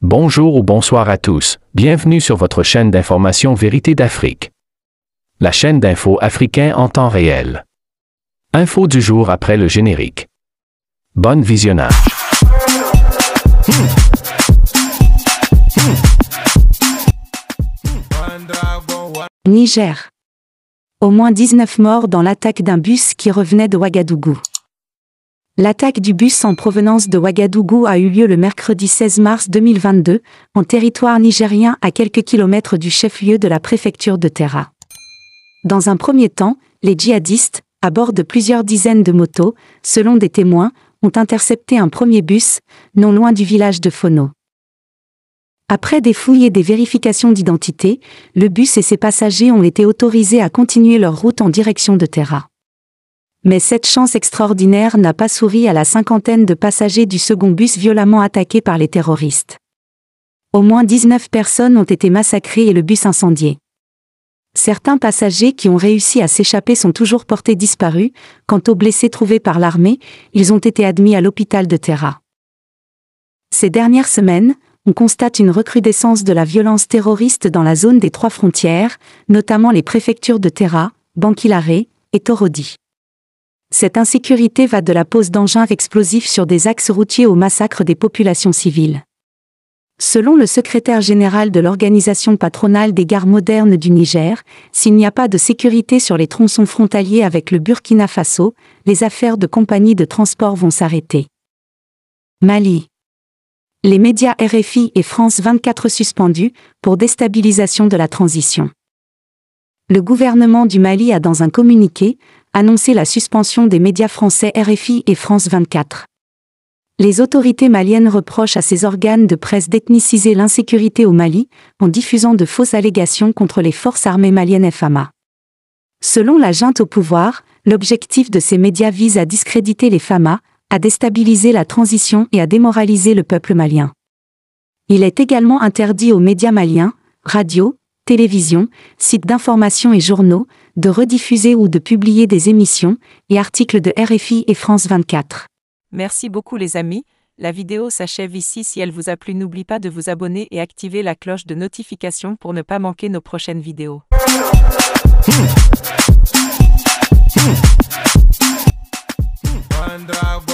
Bonjour ou bonsoir à tous, bienvenue sur votre chaîne d'information Vérité d'Afrique. La chaîne d'infos africain en temps réel. Info du jour après le générique. Bon visionnage. Niger. Au moins 19 morts dans l'attaque d'un bus qui revenait de Ouagadougou. L'attaque du bus en provenance de Ouagadougou a eu lieu le mercredi 16 mars 2022, en territoire nigérien à quelques kilomètres du chef-lieu de la préfecture de Terra. Dans un premier temps, les djihadistes, à bord de plusieurs dizaines de motos, selon des témoins, ont intercepté un premier bus, non loin du village de Fono. Après des fouilles et des vérifications d'identité, le bus et ses passagers ont été autorisés à continuer leur route en direction de Terra. Mais cette chance extraordinaire n'a pas souri à la cinquantaine de passagers du second bus violemment attaqué par les terroristes. Au moins 19 personnes ont été massacrées et le bus incendié. Certains passagers qui ont réussi à s'échapper sont toujours portés disparus. Quant aux blessés trouvés par l'armée, ils ont été admis à l'hôpital de Terra. Ces dernières semaines, on constate une recrudescence de la violence terroriste dans la zone des trois frontières, notamment les préfectures de Terra, Bankilare et Torodi. Cette insécurité va de la pose d'engins explosifs sur des axes routiers au massacre des populations civiles. Selon le secrétaire général de l'Organisation patronale des gares modernes du Niger, s'il n'y a pas de sécurité sur les tronçons frontaliers avec le Burkina Faso, les affaires de compagnies de transport vont s'arrêter. Mali. Les médias RFI et France 24 suspendus pour déstabilisation de la transition. Le gouvernement du Mali a dans un communiqué annoncé la suspension des médias français RFI et France 24. Les autorités maliennes reprochent à ces organes de presse d'ethniciser l'insécurité au Mali en diffusant de fausses allégations contre les forces armées maliennes FAMA. Selon la junte au pouvoir, l'objectif de ces médias vise à discréditer les FAMA, à déstabiliser la transition et à démoraliser le peuple malien. Il est également interdit aux médias maliens, radios, télévision, sites d'information et journaux, de rediffuser ou de publier des émissions et articles de RFI et France 24. Merci beaucoup les amis, la vidéo s'achève ici. Si elle vous a plu, n'oubliez pas de vous abonner et activer la cloche de notification pour ne pas manquer nos prochaines vidéos. One